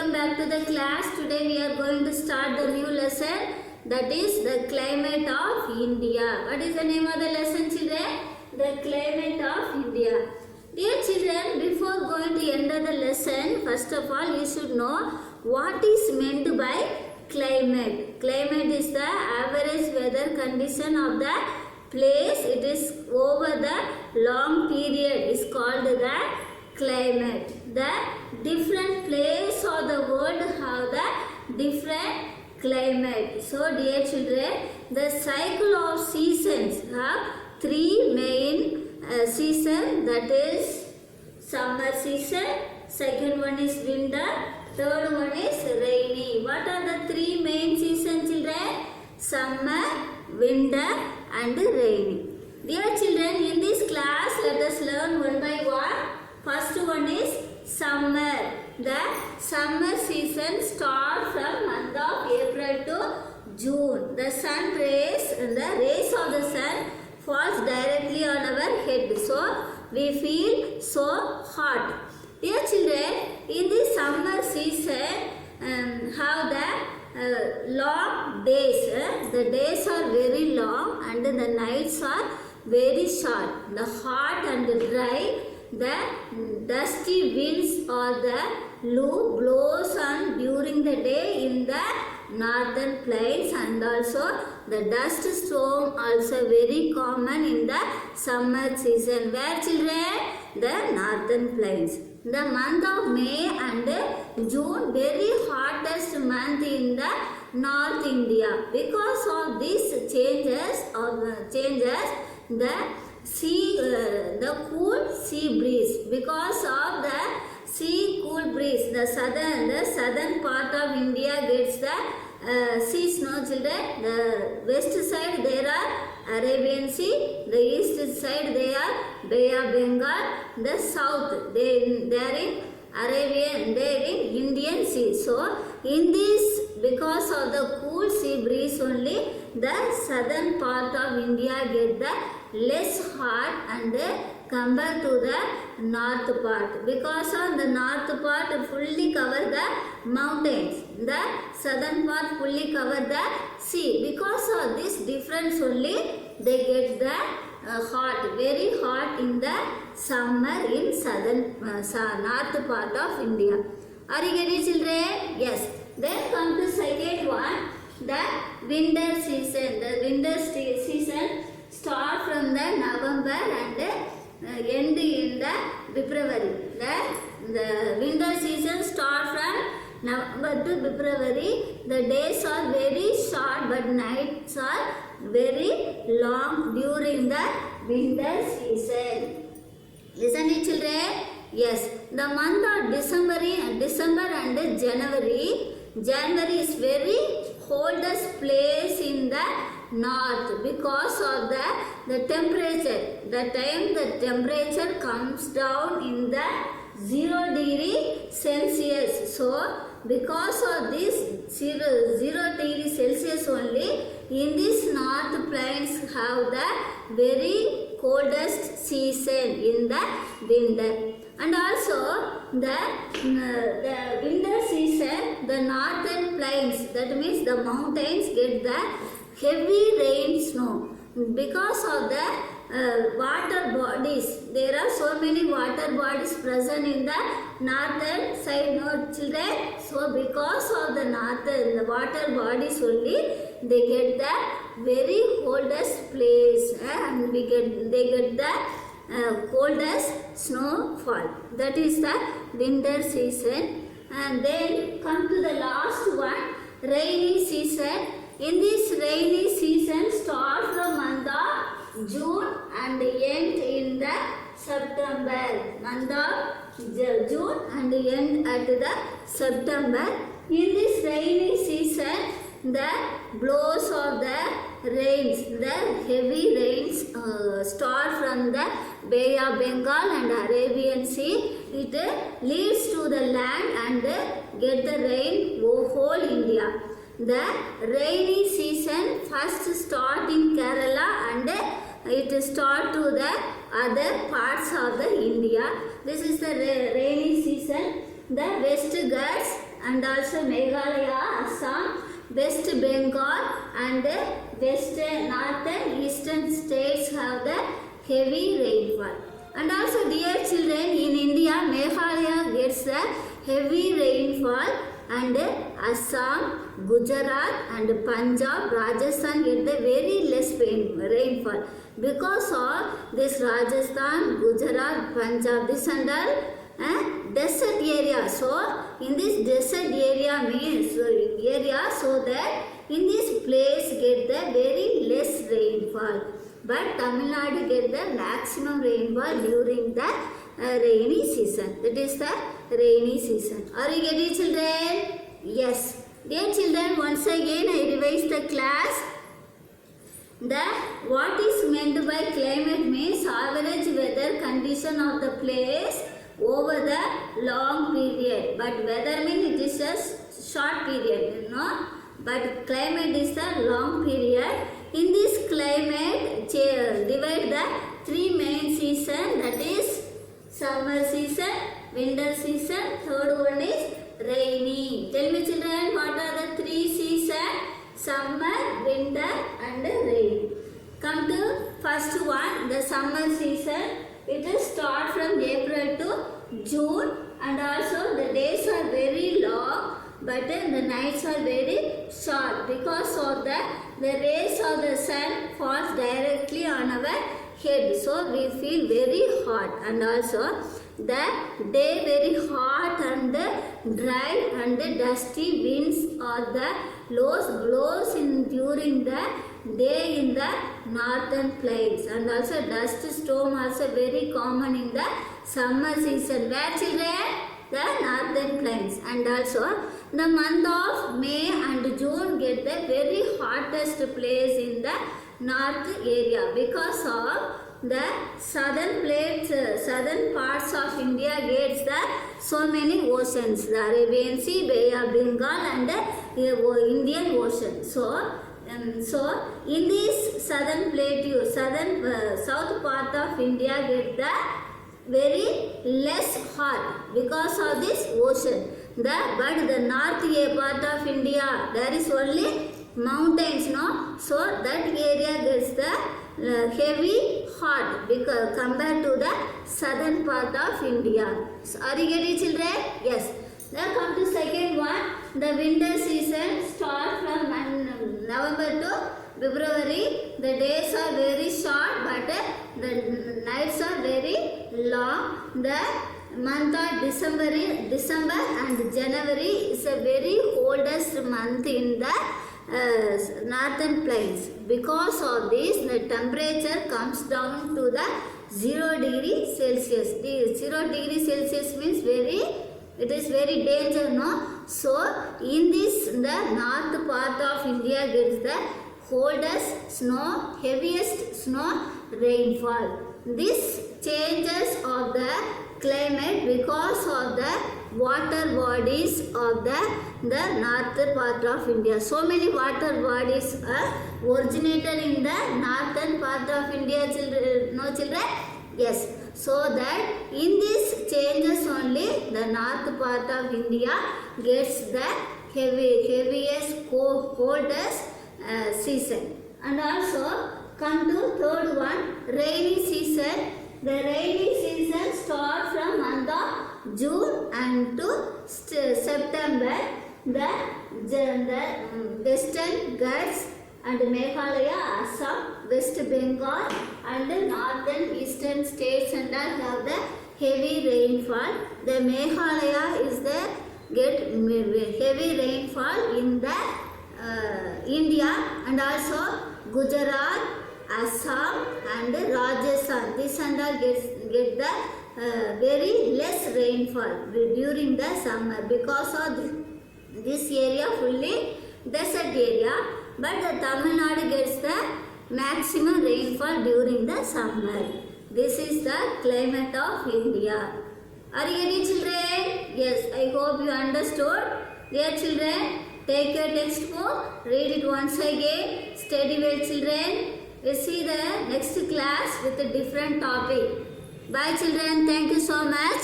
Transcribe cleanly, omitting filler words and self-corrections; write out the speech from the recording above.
welcome back to the class. Today we are going to start the new lesson, that is the climate of India. What is the name of the lesson, children? The climate of India. Dear children, before going to enter the lesson, first of all you should know what is meant by climate. Climate is the average weather condition of the place. It is over the long period is called the climate. The different place of the world have the different climate. So dear children, the cycle of seasons have three main season, that is summer season, second one is winter, third one is rainy. What are the three main seasons, children? Summer, winter and rainy. Dear children, in this class let us learn one by one. First one is summer. The summer season starts from month of April to June. The sun rays and the rays of the sun falls directly on our head, so we feel so hot. Dear children, in this summer season, how the long days, the days are very long and the nights are very short. The hot and dry, the dusty winds or the low blows on during the day in the northern plains, and also the dust storm also very common in the summer season. Where, children? The northern plains. The month of May and June very hottest month in the North India. Because of these changes the sea, the cool sea breeze. Because of the sea cool breeze, the southern part of India gets the sea snow, children. The west side there are Arabian Sea, the east side they are Bay of Bengal, the south they are in Arabian, they are in Indian Sea. So in this, because of the cool sea breeze only, the southern part of India get the less hot and compared to the north part. Because of the north part fully cover the mountains, the southern part fully cover the sea. Because of this difference only they get the hot, very hot in the summer in southern north part of India. Are you getting, children? Yes. Then come to second one, the winter season. The winter season start from the November and end in the February. The winter season start from November to February. The days are very short but nights are very long during the winter season. Listen it, children. Yes, the month of December and January. January is very coldest place in the north because of the temperature. The time the temperature comes down in the 0 degree Celsius. So because of this 0 degree Celsius only, in this north plains have the very coldest season in the winter. And also the winter season, the northern plains, that means the mountains get the heavy rain snow. Because of the water bodies, there are so many water bodies present in the northern side, no, children. So because of the the water bodies only, they get the very coldest place and they get the coldest snowfall. That is the winter season. And then come to the last one, rainy season. In this rainy season start from month of June and end in the September. Month of June and end at the September. In this rainy season, the blows of the rains, the heavy rains start from the Bay of Bengal and Arabian Sea. It leads to the land and get the rain whole India. The rainy season first start in Kerala and it start to the other parts of the India. This is the rainy season. The West Ghats and also Meghalaya, Assam, West Bengal and western, northern, eastern states have the heavy rainfall. And also dear children, in India, Meghalaya gets the heavy rainfall and Assam, Gujarat and Punjab, Rajasthan get the very less rainfall. Because of this Rajasthan, Gujarat, Punjab, this under desert area. So in this desert area means so that in this place get the very less rainfall. But Tamil Nadu get the maximum rainfall during the rainy season. That is the rainy season. Are you getting, children? Yes. Dear children, once again I revise the class. What is meant by climate means average weather condition of the place over the long period. But weather means it is a short period, you know. But climate is the long period. In this climate, divide the three main seasons, that is summer season, winter season, third one is rainy. Tell me children, what are the three seasons? Summer, winter and rain. Come to first one, the summer season. It will start from April to June and also the days are very long but the nights are very short because of the rays of the sun falls directly on our head. So we feel very hot and also the day very hot and dry and dusty winds or the blows in during the day in the northern plains and also dust storm also very common in the summer season. Where children? The northern plains. And also the month of May and June get the very hottest place in the north area because of the southern plains, southern parts of India gets the so many oceans, the Arabian Sea, Bay of Bengal and Indian Ocean. So in this southern plateau, south part of India get the very less hot because of this ocean. But the north part of India, there is only mountains, no? So that area gets the heavy hot because compared to the southern part of India. So, are you getting children? Yes. Now come to second one. The winter season starts from November to February. The days are very short but the nights are very long. The month of December and January is a very coldest month in the northern plains. Because of this, the temperature comes down to the 0 degree Celsius. The 0 degree Celsius means it is very danger, no? So in this, the north part of India gets the coldest snow, heaviest snow rainfall. This changes of the climate because of the water bodies of the northern part of India. So many water bodies are originated in the northern part of India, children. No children? Yes. So that in these changes only the north part of India gets the heaviest, coldest season. And also come to third one, rainy season. The rainy season starts from month of June and to September. The western Ghats and Meghalaya, Assam, West Bengal and the northern eastern states and all have the heavy rainfall. The Meghalaya is the get heavy rainfall in the India and also Gujarat, Assam and Rajasthan. This and all get the very less rainfall during the summer because of this area fully desert area. But the Tamil Nadu gets the maximum rainfall during the summer. This is the climate of India. Are you getting children? Yes, I hope you understood. Dear children, take your textbook, read it once again, study well children. We'll see the next class with a different topic. Bye children, thank you so much.